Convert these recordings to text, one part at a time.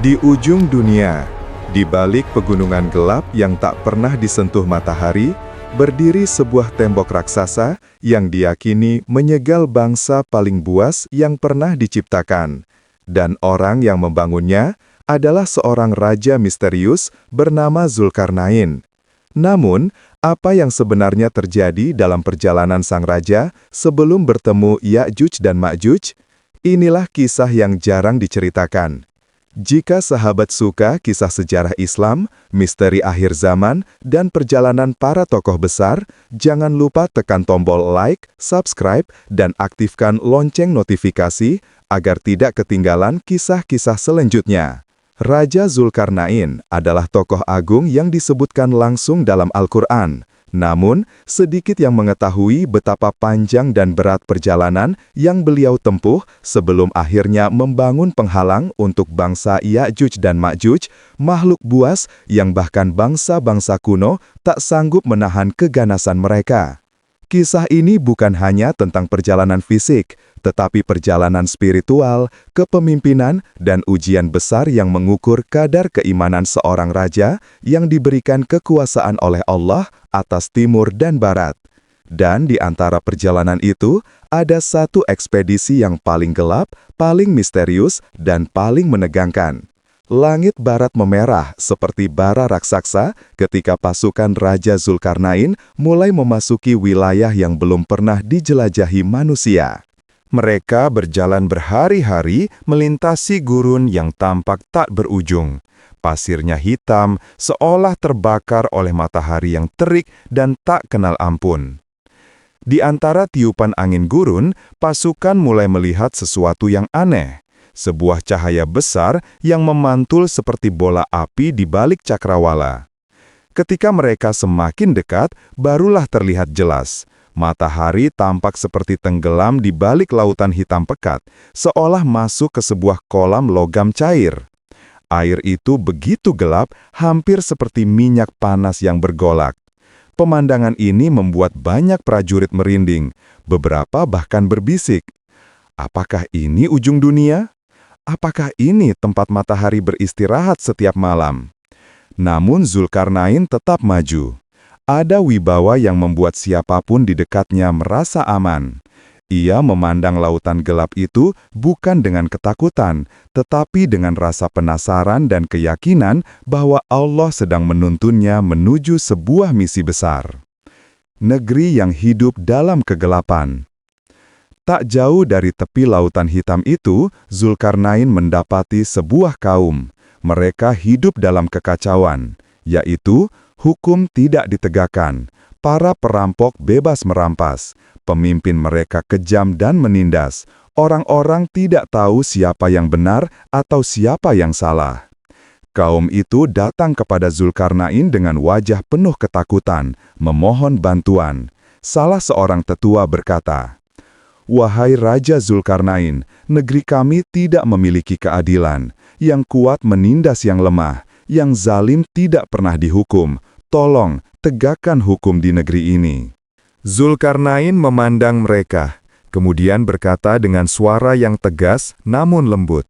Di ujung dunia, di balik pegunungan gelap yang tak pernah disentuh matahari, berdiri sebuah tembok raksasa yang diyakini menyegal bangsa paling buas yang pernah diciptakan. Dan orang yang membangunnya adalah seorang raja misterius bernama Zulkarnain. Namun, apa yang sebenarnya terjadi dalam perjalanan sang raja sebelum bertemu Ya'juj dan Ma'juj? Inilah kisah yang jarang diceritakan. Jika sahabat suka kisah sejarah Islam, misteri akhir zaman, dan perjalanan para tokoh besar, jangan lupa tekan tombol like, subscribe, dan aktifkan lonceng notifikasi agar tidak ketinggalan kisah-kisah selanjutnya. Raja Zulkarnain adalah tokoh agung yang disebutkan langsung dalam Al-Quran. Namun, sedikit yang mengetahui betapa panjang dan berat perjalanan yang beliau tempuh sebelum akhirnya membangun penghalang untuk bangsa Ya'juj dan Ma'juj, makhluk buas yang bahkan bangsa-bangsa kuno tak sanggup menahan keganasan mereka. Kisah ini bukan hanya tentang perjalanan fisik, tetapi perjalanan spiritual, kepemimpinan, dan ujian besar yang mengukur kadar keimanan seorang raja yang diberikan kekuasaan oleh Allah atas timur dan barat. Dan di antara perjalanan itu, ada satu ekspedisi yang paling gelap, paling misterius, dan paling menegangkan. Langit barat memerah seperti bara raksasa ketika pasukan Raja Zulkarnain mulai memasuki wilayah yang belum pernah dijelajahi manusia. Mereka berjalan berhari-hari melintasi gurun yang tampak tak berujung. Pasirnya hitam, seolah terbakar oleh matahari yang terik dan tak kenal ampun. Di antara tiupan angin gurun, pasukan mulai melihat sesuatu yang aneh. Sebuah cahaya besar yang memantul seperti bola api di balik cakrawala. Ketika mereka semakin dekat, barulah terlihat jelas. Matahari tampak seperti tenggelam di balik lautan hitam pekat, seolah masuk ke sebuah kolam logam cair. Air itu begitu gelap, hampir seperti minyak panas yang bergolak. Pemandangan ini membuat banyak prajurit merinding, beberapa bahkan berbisik. Apakah ini ujung dunia? Apakah ini tempat matahari beristirahat setiap malam? Namun Zulkarnain tetap maju. Ada wibawa yang membuat siapapun di dekatnya merasa aman. Ia memandang lautan gelap itu bukan dengan ketakutan, tetapi dengan rasa penasaran dan keyakinan bahwa Allah sedang menuntunnya menuju sebuah misi besar. Negeri yang hidup dalam kegelapan. Tak jauh dari tepi lautan hitam itu, Zulkarnain mendapati sebuah kaum. Mereka hidup dalam kekacauan, yaitu hukum tidak ditegakkan, para perampok bebas merampas, pemimpin mereka kejam dan menindas, orang-orang tidak tahu siapa yang benar atau siapa yang salah. Kaum itu datang kepada Zulkarnain dengan wajah penuh ketakutan, memohon bantuan. Salah seorang tetua berkata, "Wahai Raja Zulkarnain, negeri kami tidak memiliki keadilan. Yang kuat menindas yang lemah, yang zalim tidak pernah dihukum. Tolong, tegakkan hukum di negeri ini." Zulkarnain memandang mereka, kemudian berkata dengan suara yang tegas namun lembut,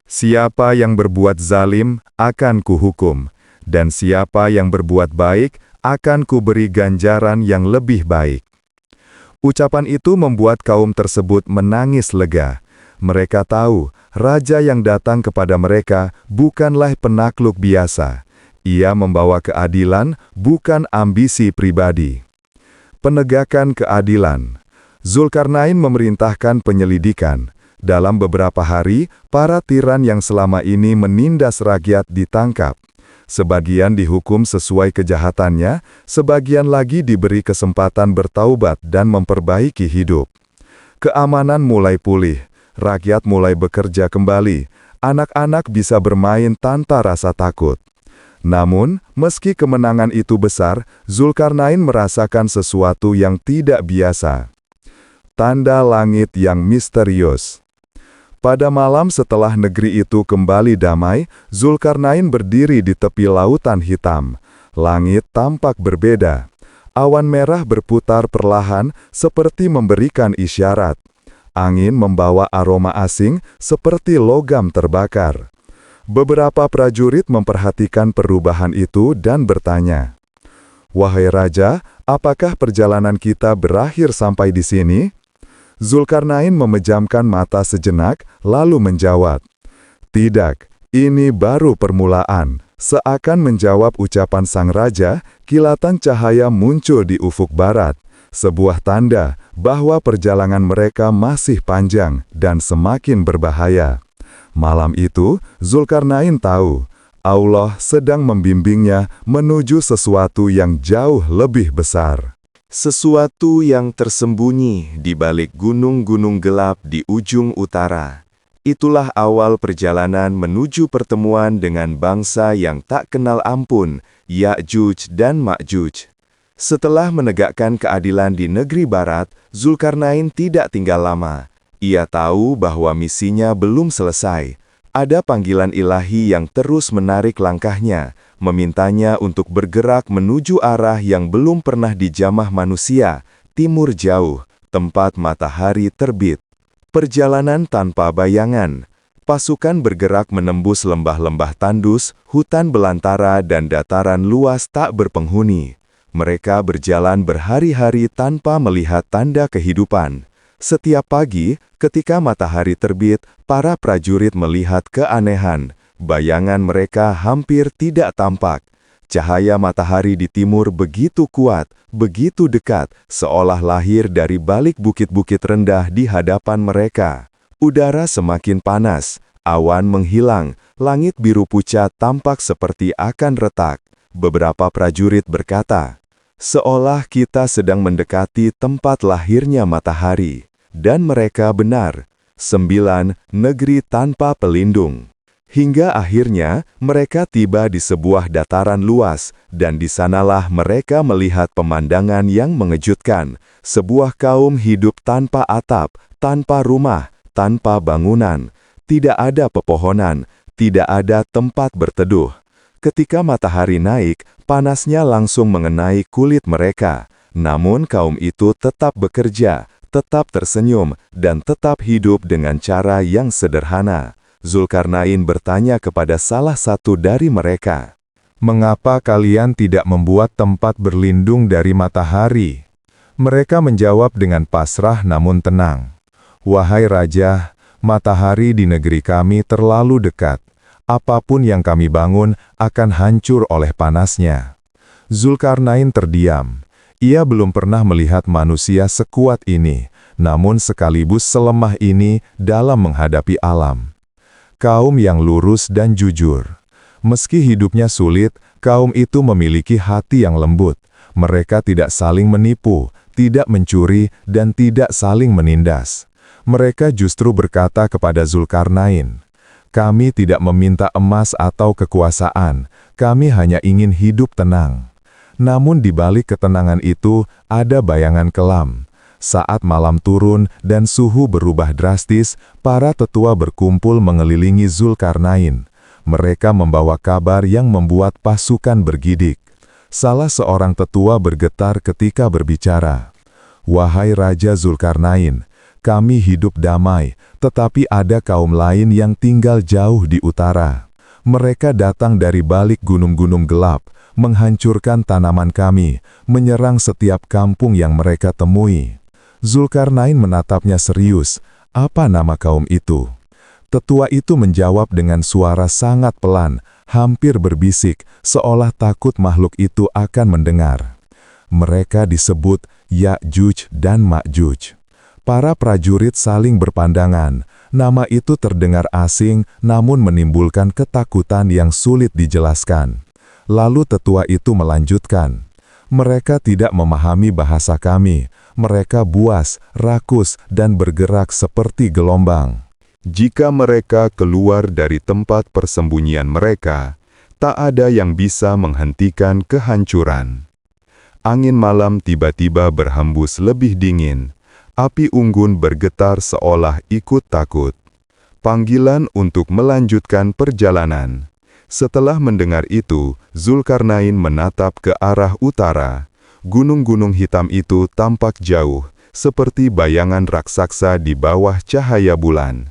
"Siapa yang berbuat zalim akan kuhukum, dan siapa yang berbuat baik akan kuberi ganjaran yang lebih baik." Ucapan itu membuat kaum tersebut menangis lega. Mereka tahu, raja yang datang kepada mereka bukanlah penakluk biasa. Ia membawa keadilan, bukan ambisi pribadi. Penegakan keadilan. Zulkarnain memerintahkan penyelidikan. Dalam beberapa hari, para tiran yang selama ini menindas rakyat ditangkap. Sebagian dihukum sesuai kejahatannya, sebagian lagi diberi kesempatan bertaubat dan memperbaiki hidup. Keamanan mulai pulih, rakyat mulai bekerja kembali, anak-anak bisa bermain tanpa rasa takut. Namun, meski kemenangan itu besar, Zulkarnain merasakan sesuatu yang tidak biasa. Tanda langit yang misterius. Pada malam setelah negeri itu kembali damai, Zulkarnain berdiri di tepi lautan hitam. Langit tampak berbeda. Awan merah berputar perlahan seperti memberikan isyarat. Angin membawa aroma asing seperti logam terbakar. Beberapa prajurit memperhatikan perubahan itu dan bertanya, "Wahai Raja, apakah perjalanan kita berakhir sampai di sini?" Zulkarnain memejamkan mata sejenak, lalu menjawab, "Tidak, ini baru permulaan." Seakan menjawab ucapan sang raja, kilatan cahaya muncul di ufuk barat, sebuah tanda bahwa perjalanan mereka masih panjang dan semakin berbahaya. Malam itu, Zulkarnain tahu Allah sedang membimbingnya menuju sesuatu yang jauh lebih besar. Sesuatu yang tersembunyi di balik gunung-gunung gelap di ujung utara. Itulah awal perjalanan menuju pertemuan dengan bangsa yang tak kenal ampun, Ya'juj dan Ma'juj. Setelah menegakkan keadilan di negeri barat, Zulkarnain tidak tinggal lama. Ia tahu bahwa misinya belum selesai. Ada panggilan ilahi yang terus menarik langkahnya, memintanya untuk bergerak menuju arah yang belum pernah dijamah manusia, timur jauh, tempat matahari terbit. Perjalanan tanpa bayangan. Pasukan bergerak menembus lembah-lembah tandus, hutan belantara dan dataran luas tak berpenghuni. Mereka berjalan berhari-hari tanpa melihat tanda kehidupan. Setiap pagi, ketika matahari terbit, para prajurit melihat keanehan. Bayangan mereka hampir tidak tampak. Cahaya matahari di timur begitu kuat, begitu dekat, seolah lahir dari balik bukit-bukit rendah di hadapan mereka. Udara semakin panas, awan menghilang, langit biru pucat tampak seperti akan retak. Beberapa prajurit berkata, "Seolah kita sedang mendekati tempat lahirnya matahari." Dan mereka benar. 9 negeri tanpa pelindung. Hingga akhirnya, mereka tiba di sebuah dataran luas, dan di sanalah mereka melihat pemandangan yang mengejutkan. Sebuah kaum hidup tanpa atap, tanpa rumah, tanpa bangunan. Tidak ada pepohonan, tidak ada tempat berteduh. Ketika matahari naik, panasnya langsung mengenai kulit mereka. Namun kaum itu tetap bekerja, tetap tersenyum, dan tetap hidup dengan cara yang sederhana. Zulkarnain bertanya kepada salah satu dari mereka, "Mengapa kalian tidak membuat tempat berlindung dari matahari?" Mereka menjawab dengan pasrah namun tenang, "Wahai Raja, matahari di negeri kami terlalu dekat. Apapun yang kami bangun akan hancur oleh panasnya." Zulkarnain terdiam. Ia belum pernah melihat manusia sekuat ini, namun sekaligus selemah ini dalam menghadapi alam. Kaum yang lurus dan jujur. Meski hidupnya sulit, kaum itu memiliki hati yang lembut. Mereka tidak saling menipu, tidak mencuri, dan tidak saling menindas. Mereka justru berkata kepada Zulkarnain, "Kami tidak meminta emas atau kekuasaan, kami hanya ingin hidup tenang." Namun di balik ketenangan itu, ada bayangan kelam. Saat malam turun dan suhu berubah drastis, para tetua berkumpul mengelilingi Zulkarnain. Mereka membawa kabar yang membuat pasukan bergidik. Salah seorang tetua bergetar ketika berbicara, "Wahai Raja Zulkarnain, kami hidup damai, tetapi ada kaum lain yang tinggal jauh di utara. Mereka datang dari balik gunung-gunung gelap, menghancurkan tanaman kami, menyerang setiap kampung yang mereka temui." Zulkarnain menatapnya serius. "Apa nama kaum itu?" Tetua itu menjawab dengan suara sangat pelan, hampir berbisik, seolah takut makhluk itu akan mendengar. "Mereka disebut Ya'juj dan Ma'juj." Para prajurit saling berpandangan. Nama itu terdengar asing, namun menimbulkan ketakutan yang sulit dijelaskan. Lalu tetua itu melanjutkan, "Mereka tidak memahami bahasa kami. Mereka buas, rakus, dan bergerak seperti gelombang. Jika mereka keluar dari tempat persembunyian mereka, tak ada yang bisa menghentikan kehancuran." Angin malam tiba-tiba berhembus lebih dingin. Api unggun bergetar seolah ikut takut. Panggilan untuk melanjutkan perjalanan. Setelah mendengar itu, Zulkarnain menatap ke arah utara. Gunung-gunung hitam itu tampak jauh, seperti bayangan raksasa di bawah cahaya bulan.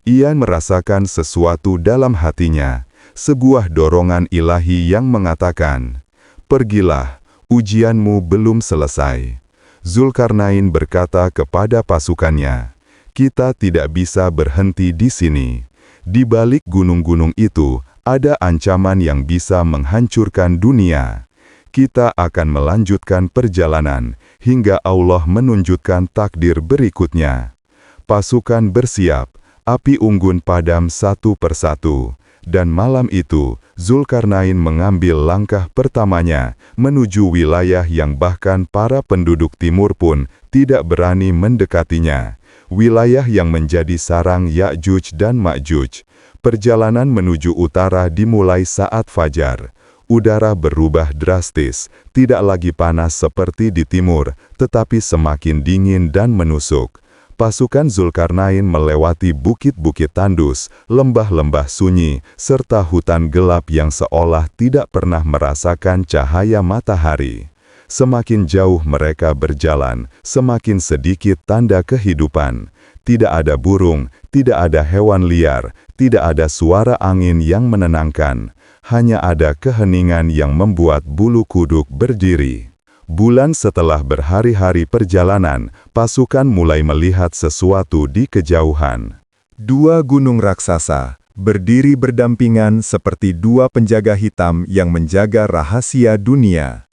Ia merasakan sesuatu dalam hatinya, sebuah dorongan ilahi yang mengatakan, "Pergilah, ujianmu belum selesai." Zulkarnain berkata kepada pasukannya, "Kita tidak bisa berhenti di sini. Di balik gunung-gunung itu, ada ancaman yang bisa menghancurkan dunia. Kita akan melanjutkan perjalanan hingga Allah menunjukkan takdir berikutnya." Pasukan bersiap, api unggun padam satu persatu, dan malam itu Zulkarnain mengambil langkah pertamanya menuju wilayah yang bahkan para penduduk timur pun tidak berani mendekatinya, wilayah yang menjadi sarang Ya'juj dan Ma'juj. Perjalanan menuju utara dimulai saat fajar. Udara berubah drastis, tidak lagi panas seperti di timur, tetapi semakin dingin dan menusuk. Pasukan Zulkarnain melewati bukit-bukit tandus, lembah-lembah sunyi, serta hutan gelap yang seolah tidak pernah merasakan cahaya matahari. Semakin jauh mereka berjalan, semakin sedikit tanda kehidupan. Tidak ada burung, tidak ada hewan liar, tidak ada suara angin yang menenangkan. Hanya ada keheningan yang membuat bulu kuduk berdiri. Bulan setelah berhari-hari perjalanan, pasukan mulai melihat sesuatu di kejauhan. Dua gunung raksasa berdiri berdampingan seperti dua penjaga hitam yang menjaga rahasia dunia.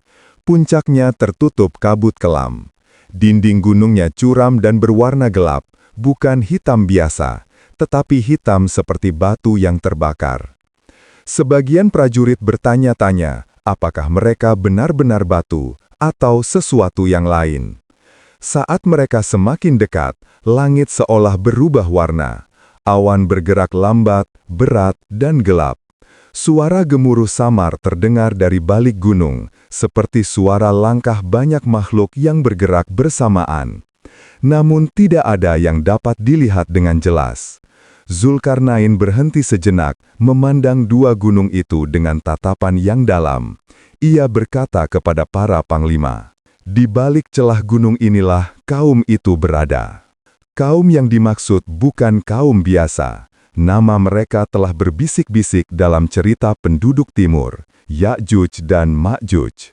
Puncaknya tertutup kabut kelam. Dinding gunungnya curam dan berwarna gelap, bukan hitam biasa, tetapi hitam seperti batu yang terbakar. Sebagian prajurit bertanya-tanya, apakah mereka benar-benar batu atau sesuatu yang lain. Saat mereka semakin dekat, langit seolah berubah warna. Awan bergerak lambat, berat, dan gelap. Suara gemuruh samar terdengar dari balik gunung, seperti suara langkah banyak makhluk yang bergerak bersamaan. Namun tidak ada yang dapat dilihat dengan jelas. Zulkarnain berhenti sejenak, memandang dua gunung itu dengan tatapan yang dalam. Ia berkata kepada para panglima, "Di balik celah gunung inilah kaum itu berada." Kaum yang dimaksud bukan kaum biasa. Nama mereka telah berbisik-bisik dalam cerita penduduk timur, Ya'juj dan Ma'juj.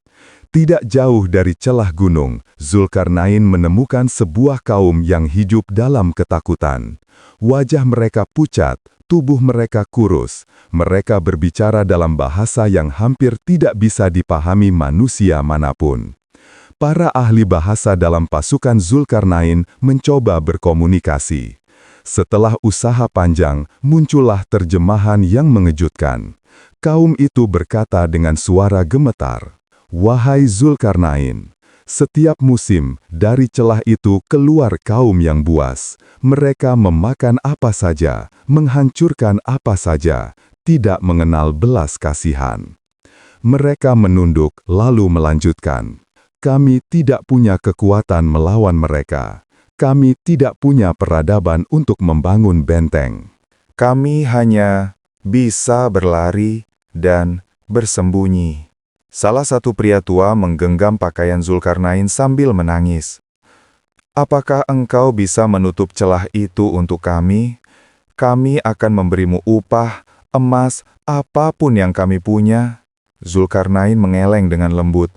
Tidak jauh dari celah gunung, Zulkarnain menemukan sebuah kaum yang hidup dalam ketakutan. Wajah mereka pucat, tubuh mereka kurus. Mereka berbicara dalam bahasa yang hampir tidak bisa dipahami manusia manapun. Para ahli bahasa dalam pasukan Zulkarnain mencoba berkomunikasi. Setelah usaha panjang, muncullah terjemahan yang mengejutkan. Kaum itu berkata dengan suara gemetar, "Wahai Zulkarnain, setiap musim dari celah itu keluar kaum yang buas. Mereka memakan apa saja, menghancurkan apa saja, tidak mengenal belas kasihan." Mereka menunduk lalu melanjutkan, "Kami tidak punya kekuatan melawan mereka. Kami tidak punya peradaban untuk membangun benteng. Kami hanya bisa berlari dan bersembunyi." Salah satu pria tua menggenggam pakaian Zulkarnain sambil menangis. "Apakah engkau bisa menutup celah itu untuk kami? Kami akan memberimu upah, emas, apapun yang kami punya." Zulkarnain mengeleng dengan lembut,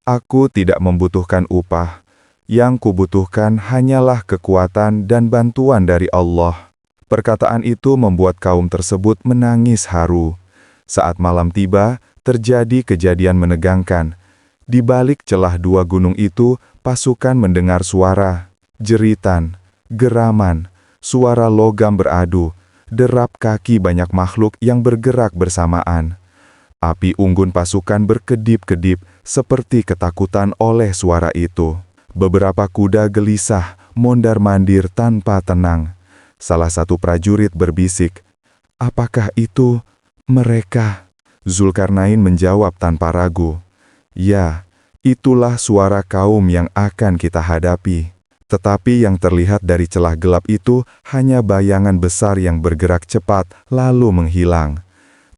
"Aku tidak membutuhkan upah. Yang kubutuhkan hanyalah kekuatan dan bantuan dari Allah." Perkataan itu membuat kaum tersebut menangis haru. Saat malam tiba, terjadi kejadian menegangkan. Di balik celah dua gunung itu, pasukan mendengar suara, jeritan, geraman, suara logam beradu, derap kaki banyak makhluk yang bergerak bersamaan. Api unggun pasukan berkedip-kedip seperti ketakutan oleh suara itu. Beberapa kuda gelisah, mondar-mandir tanpa tenang. Salah satu prajurit berbisik, "Apakah itu mereka?" Zulkarnain menjawab tanpa ragu, "Ya, itulah suara kaum yang akan kita hadapi." Tetapi yang terlihat dari celah gelap itu hanya bayangan besar yang bergerak cepat lalu menghilang.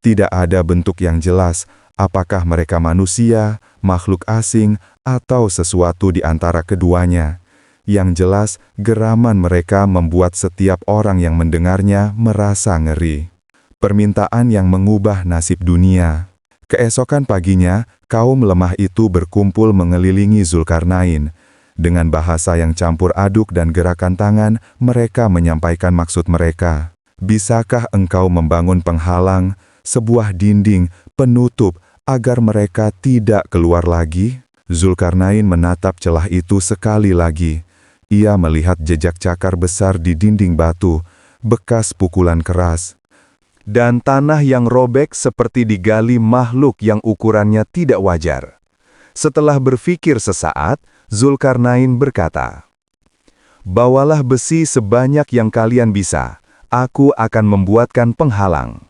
Tidak ada bentuk yang jelas, apakah mereka manusia, makhluk asing, atau sesuatu di antara keduanya. Yang jelas, geraman mereka membuat setiap orang yang mendengarnya merasa ngeri. Permintaan yang mengubah nasib dunia. Keesokan paginya, kaum lemah itu berkumpul mengelilingi Zulkarnain. Dengan bahasa yang campur aduk dan gerakan tangan, mereka menyampaikan maksud mereka. Bisakah engkau membangun penghalang, sebuah dinding, penutup, agar mereka tidak keluar lagi? Zulkarnain menatap celah itu sekali lagi. Ia melihat jejak cakar besar di dinding batu, bekas pukulan keras, dan tanah yang robek seperti digali makhluk yang ukurannya tidak wajar. Setelah berpikir sesaat, Zulkarnain berkata, "Bawalah besi sebanyak yang kalian bisa, aku akan membuatkan penghalang."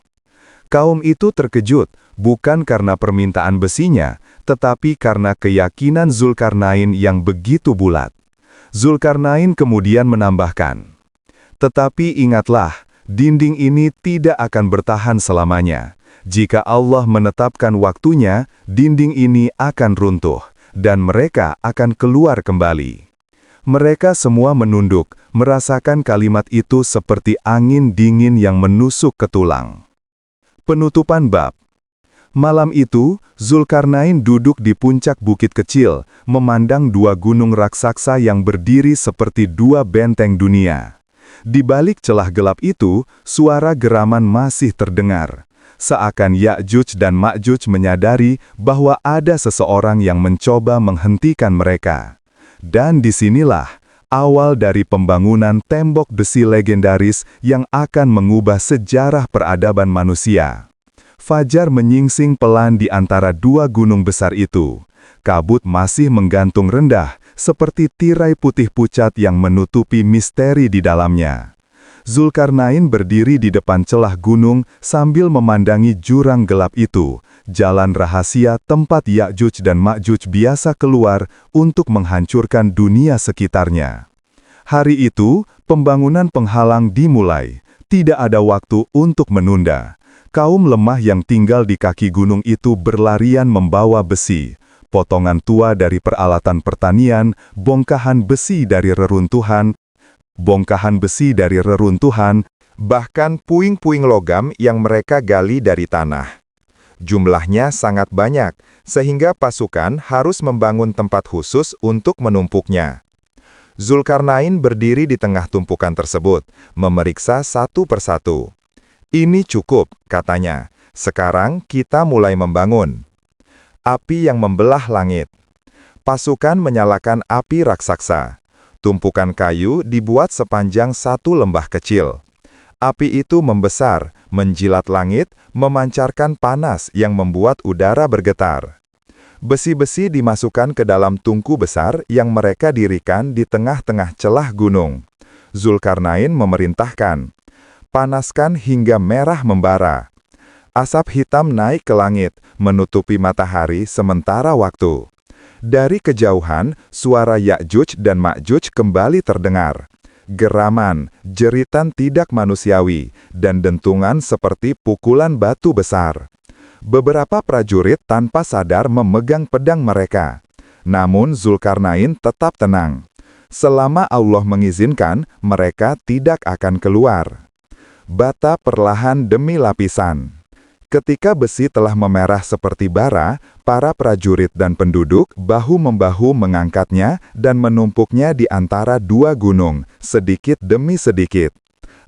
Kaum itu terkejut, bukan karena permintaan besinya, tetapi karena keyakinan Zulkarnain yang begitu bulat. Zulkarnain kemudian menambahkan, "Tetapi ingatlah, dinding ini tidak akan bertahan selamanya. Jika Allah menetapkan waktunya, dinding ini akan runtuh, dan mereka akan keluar kembali." Mereka semua menunduk, merasakan kalimat itu seperti angin dingin yang menusuk ke tulang. Penutupan bab. Malam itu, Zulkarnain duduk di puncak bukit kecil, memandang dua gunung raksasa yang berdiri seperti dua benteng dunia. Di balik celah gelap itu, suara geraman masih terdengar. Seakan Ya'juj dan Ma'juj menyadari bahwa ada seseorang yang mencoba menghentikan mereka. Dan disinilah awal dari pembangunan tembok besi legendaris yang akan mengubah sejarah peradaban manusia. Fajar menyingsing pelan di antara dua gunung besar itu. Kabut masih menggantung rendah, seperti tirai putih pucat yang menutupi misteri di dalamnya. Zulkarnain berdiri di depan celah gunung sambil memandangi jurang gelap itu, jalan rahasia tempat Ya'juj dan Ma'juj biasa keluar untuk menghancurkan dunia sekitarnya. Hari itu, pembangunan penghalang dimulai. Tidak ada waktu untuk menunda. Kaum lemah yang tinggal di kaki gunung itu berlarian membawa besi, potongan tua dari peralatan pertanian, bongkahan besi dari reruntuhan, bahkan puing-puing logam yang mereka gali dari tanah. Jumlahnya sangat banyak, sehingga pasukan harus membangun tempat khusus untuk menumpuknya. Zulkarnain berdiri di tengah tumpukan tersebut, memeriksa satu persatu. "Ini cukup," katanya. "Sekarang kita mulai membangun." Api yang membelah langit. Pasukan menyalakan api raksasa. Tumpukan kayu dibuat sepanjang satu lembah kecil. Api itu membesar, menjilat langit, memancarkan panas yang membuat udara bergetar. Besi-besi dimasukkan ke dalam tungku besar yang mereka dirikan di tengah-tengah celah gunung. Zulkarnain memerintahkan, "Panaskan hingga merah membara." Asap hitam naik ke langit, menutupi matahari sementara waktu. Dari kejauhan, suara Ya'juj dan Ma'juj kembali terdengar. Geraman, jeritan tidak manusiawi, dan dentungan seperti pukulan batu besar. Beberapa prajurit tanpa sadar memegang pedang mereka. Namun Zulkarnain tetap tenang. Selama Allah mengizinkan, mereka tidak akan keluar. Bata perlahan demi lapisan. Ketika besi telah memerah seperti bara, para prajurit dan penduduk bahu-membahu mengangkatnya dan menumpuknya di antara dua gunung, sedikit demi sedikit.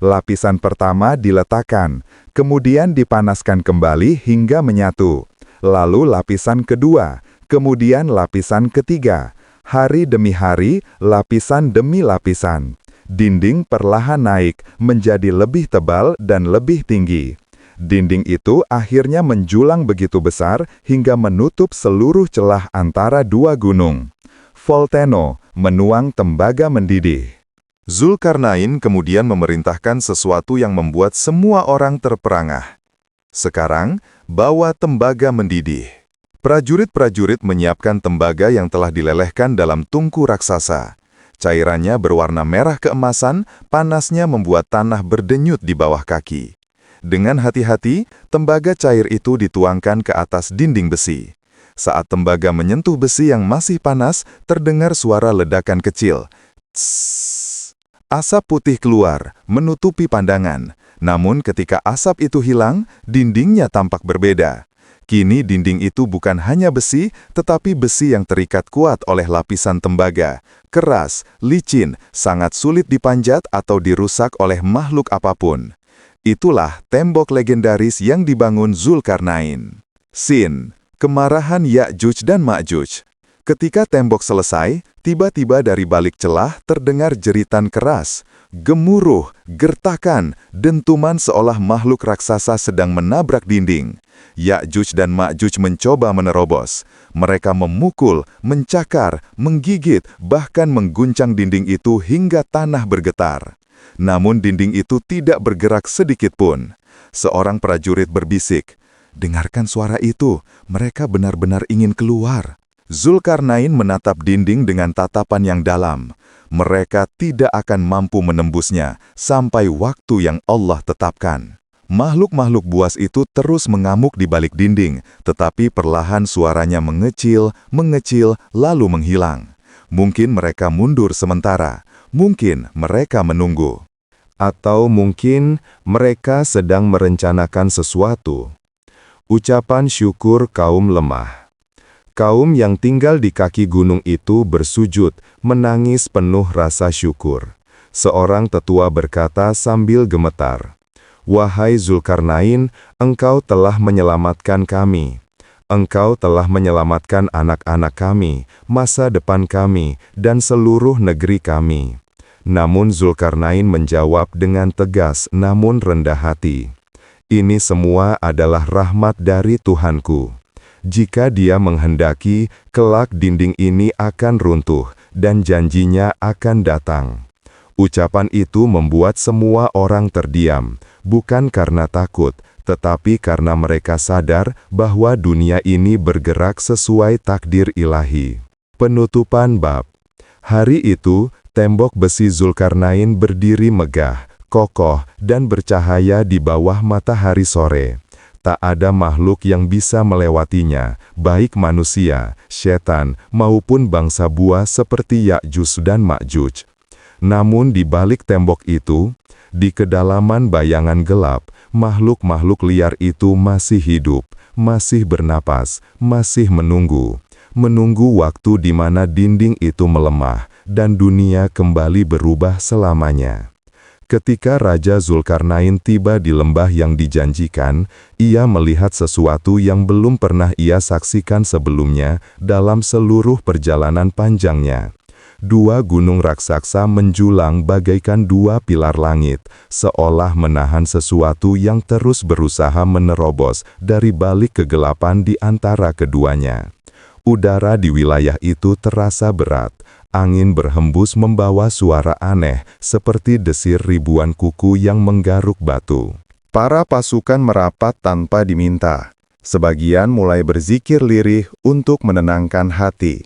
Lapisan pertama diletakkan, kemudian dipanaskan kembali hingga menyatu. Lalu lapisan kedua, kemudian lapisan ketiga. Hari demi hari, lapisan demi lapisan. Dinding perlahan naik, menjadi lebih tebal dan lebih tinggi. Dinding itu akhirnya menjulang begitu besar hingga menutup seluruh celah antara dua gunung. Volcano menuang tembaga mendidih. Zulkarnain kemudian memerintahkan sesuatu yang membuat semua orang terperangah. "Sekarang, bawa tembaga mendidih." Prajurit-prajurit menyiapkan tembaga yang telah dilelehkan dalam tungku raksasa. Cairannya berwarna merah keemasan, panasnya membuat tanah berdenyut di bawah kaki. Dengan hati-hati, tembaga cair itu dituangkan ke atas dinding besi. Saat tembaga menyentuh besi yang masih panas, terdengar suara ledakan kecil. Tss. Asap putih keluar, menutupi pandangan. Namun ketika asap itu hilang, dindingnya tampak berbeda. Kini dinding itu bukan hanya besi, tetapi besi yang terikat kuat oleh lapisan tembaga. Keras, licin, sangat sulit dipanjat atau dirusak oleh makhluk apapun. Itulah tembok legendaris yang dibangun Zulkarnain. Sin, kemarahan Ya'juj dan Ma'juj. Ketika tembok selesai, tiba-tiba dari balik celah terdengar jeritan keras, gemuruh, gertakan, dentuman seolah makhluk raksasa sedang menabrak dinding. Ya'juj dan Ma'juj mencoba menerobos. Mereka memukul, mencakar, menggigit, bahkan mengguncang dinding itu hingga tanah bergetar. Namun dinding itu tidak bergerak sedikit pun. Seorang prajurit berbisik, "Dengarkan suara itu, mereka benar-benar ingin keluar." Zulkarnain menatap dinding dengan tatapan yang dalam. Mereka tidak akan mampu menembusnya sampai waktu yang Allah tetapkan. Makhluk-makhluk buas itu terus mengamuk di balik dinding, tetapi perlahan suaranya mengecil, lalu menghilang. Mungkin mereka mundur sementara, mungkin mereka menunggu. Atau mungkin mereka sedang merencanakan sesuatu. Ucapan syukur kaum lemah. Kaum yang tinggal di kaki gunung itu bersujud, menangis penuh rasa syukur. Seorang tetua berkata sambil gemetar, "Wahai Zulkarnain, engkau telah menyelamatkan kami. Engkau telah menyelamatkan anak-anak kami, masa depan kami, dan seluruh negeri kami." Namun Zulkarnain menjawab dengan tegas namun rendah hati, "Ini semua adalah rahmat dari Tuhanku. Jika Dia menghendaki, kelak dinding ini akan runtuh, dan janjinya akan datang." Ucapan itu membuat semua orang terdiam, bukan karena takut, tetapi karena mereka sadar bahwa dunia ini bergerak sesuai takdir ilahi. Penutupan bab. Hari itu, tembok besi Zulkarnain berdiri megah, kokoh, dan bercahaya di bawah matahari sore. Tak ada makhluk yang bisa melewatinya, baik manusia, setan, maupun bangsa buas seperti Ya'juj dan Ma'juj. Namun di balik tembok itu, di kedalaman bayangan gelap, makhluk-makhluk liar itu masih hidup, masih bernapas, masih menunggu. Menunggu waktu di mana dinding itu melemah, dan dunia kembali berubah selamanya. Ketika Raja Zulkarnain tiba di lembah yang dijanjikan, ia melihat sesuatu yang belum pernah ia saksikan sebelumnya dalam seluruh perjalanan panjangnya. Dua gunung raksasa menjulang bagaikan dua pilar langit, seolah menahan sesuatu yang terus berusaha menerobos dari balik kegelapan di antara keduanya. Udara di wilayah itu terasa berat. Angin berhembus membawa suara aneh, seperti desir ribuan kuku yang menggaruk batu. Para pasukan merapat tanpa diminta. Sebagian mulai berzikir lirih untuk menenangkan hati.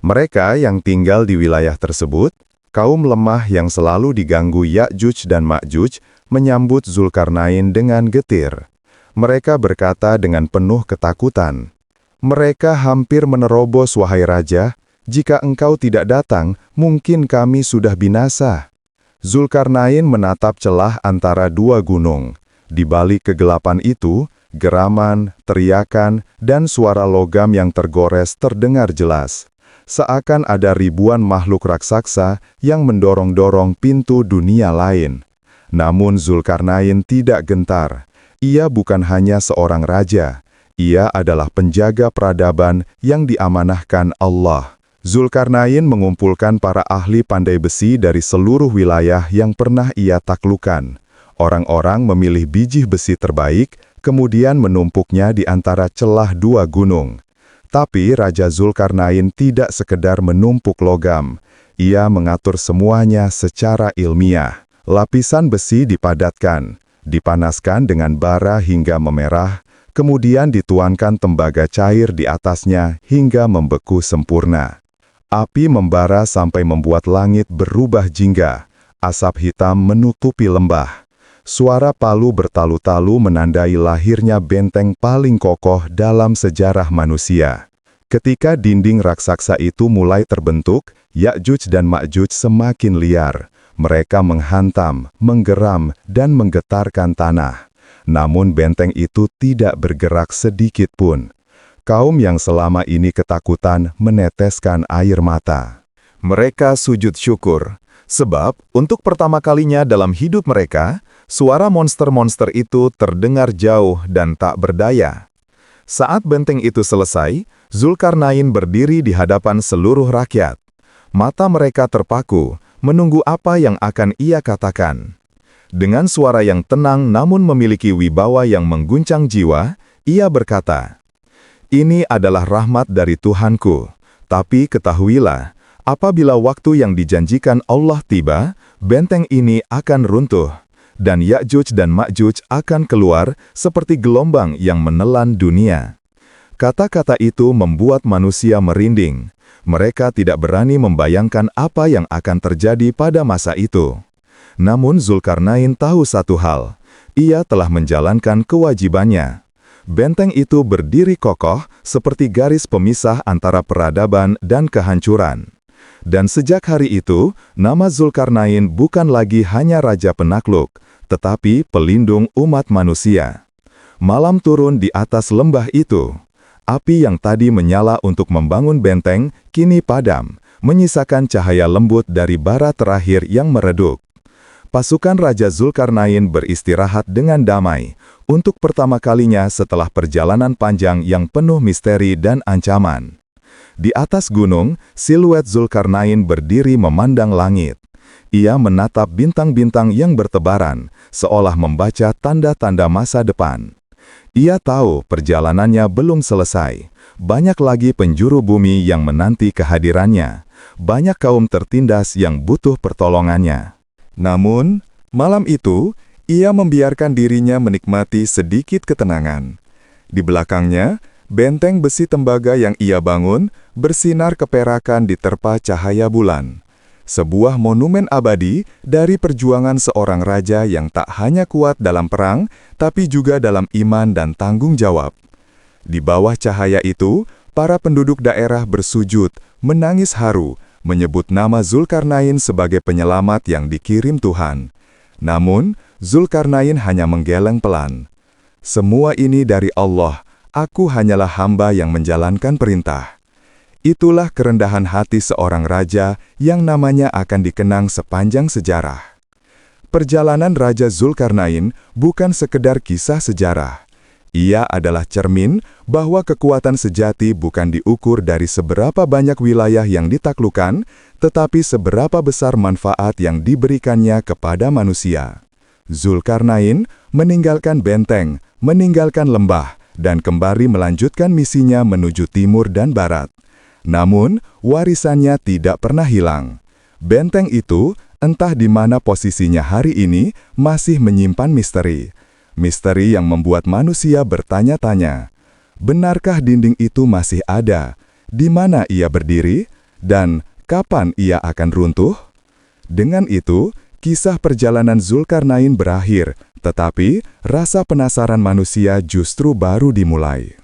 Mereka yang tinggal di wilayah tersebut, kaum lemah yang selalu diganggu Ya'juj dan Ma'juj, menyambut Zulkarnain dengan getir. Mereka berkata dengan penuh ketakutan, "Mereka hampir menerobos, wahai Raja. Jika engkau tidak datang, mungkin kami sudah binasa." Zulkarnain menatap celah antara dua gunung. Di balik kegelapan itu, geraman, teriakan, dan suara logam yang tergores terdengar jelas. Seakan ada ribuan makhluk raksasa yang mendorong-dorong pintu dunia lain. Namun Zulkarnain tidak gentar. Ia bukan hanya seorang raja. Ia adalah penjaga peradaban yang diamanahkan Allah. Zulkarnain mengumpulkan para ahli pandai besi dari seluruh wilayah yang pernah ia taklukkan. Orang-orang memilih biji besi terbaik, kemudian menumpuknya di antara celah dua gunung. Tapi Raja Zulkarnain tidak sekedar menumpuk logam. Ia mengatur semuanya secara ilmiah. Lapisan besi dipadatkan, dipanaskan dengan bara hingga memerah, kemudian dituangkan tembaga cair di atasnya hingga membeku sempurna. Api membara sampai membuat langit berubah jingga. Asap hitam menutupi lembah. Suara palu bertalu-talu menandai lahirnya benteng paling kokoh dalam sejarah manusia. Ketika dinding raksasa itu mulai terbentuk, Ya'juj dan Ma'juj semakin liar. Mereka menghantam, menggeram, dan menggetarkan tanah. Namun benteng itu tidak bergerak sedikit pun. Kaum yang selama ini ketakutan meneteskan air mata. Mereka sujud syukur, sebab untuk pertama kalinya dalam hidup mereka, suara monster-monster itu terdengar jauh dan tak berdaya. Saat benteng itu selesai, Zulkarnain berdiri di hadapan seluruh rakyat. Mata mereka terpaku, menunggu apa yang akan ia katakan. Dengan suara yang tenang namun memiliki wibawa yang mengguncang jiwa, ia berkata, "Ini adalah rahmat dari Tuhanku, tapi ketahuilah, apabila waktu yang dijanjikan Allah tiba, benteng ini akan runtuh, dan Ya'juj dan Ma'juj akan keluar seperti gelombang yang menelan dunia." Kata-kata itu membuat manusia merinding. Mereka tidak berani membayangkan apa yang akan terjadi pada masa itu. Namun Zulkarnain tahu satu hal, ia telah menjalankan kewajibannya. Benteng itu berdiri kokoh seperti garis pemisah antara peradaban dan kehancuran. Dan sejak hari itu, nama Zulkarnain bukan lagi hanya raja penakluk, tetapi pelindung umat manusia. Malam turun di atas lembah itu. Api yang tadi menyala untuk membangun benteng, kini padam, menyisakan cahaya lembut dari bara terakhir yang meredup. Pasukan Raja Zulkarnain beristirahat dengan damai, untuk pertama kalinya setelah perjalanan panjang yang penuh misteri dan ancaman. Di atas gunung, siluet Zulkarnain berdiri memandang langit. Ia menatap bintang-bintang yang bertebaran, seolah membaca tanda-tanda masa depan. Ia tahu perjalanannya belum selesai. Banyak lagi penjuru bumi yang menanti kehadirannya. Banyak kaum tertindas yang butuh pertolongannya. Namun, malam itu, ia membiarkan dirinya menikmati sedikit ketenangan. Di belakangnya, benteng besi tembaga yang ia bangun bersinar keperakan diterpa cahaya bulan. Sebuah monumen abadi dari perjuangan seorang raja yang tak hanya kuat dalam perang, tapi juga dalam iman dan tanggung jawab. Di bawah cahaya itu, para penduduk daerah bersujud, menangis haru, menyebut nama Zulkarnain sebagai penyelamat yang dikirim Tuhan. Namun, Zulkarnain hanya menggeleng pelan. "Semua ini dari Allah, aku hanyalah hamba yang menjalankan perintah." Itulah kerendahan hati seorang raja yang namanya akan dikenang sepanjang sejarah. Perjalanan Raja Zulkarnain bukan sekedar kisah sejarah. Ia adalah cermin bahwa kekuatan sejati bukan diukur dari seberapa banyak wilayah yang ditaklukkan, tetapi seberapa besar manfaat yang diberikannya kepada manusia. Zulkarnain meninggalkan benteng, meninggalkan lembah, dan kembali melanjutkan misinya menuju timur dan barat. Namun, warisannya tidak pernah hilang. Benteng itu, entah di mana posisinya hari ini, masih menyimpan misteri. Misteri yang membuat manusia bertanya-tanya, benarkah dinding itu masih ada? Di mana ia berdiri? Dan kapan ia akan runtuh? Dengan itu, kisah perjalanan Zulkarnain berakhir, tetapi rasa penasaran manusia justru baru dimulai.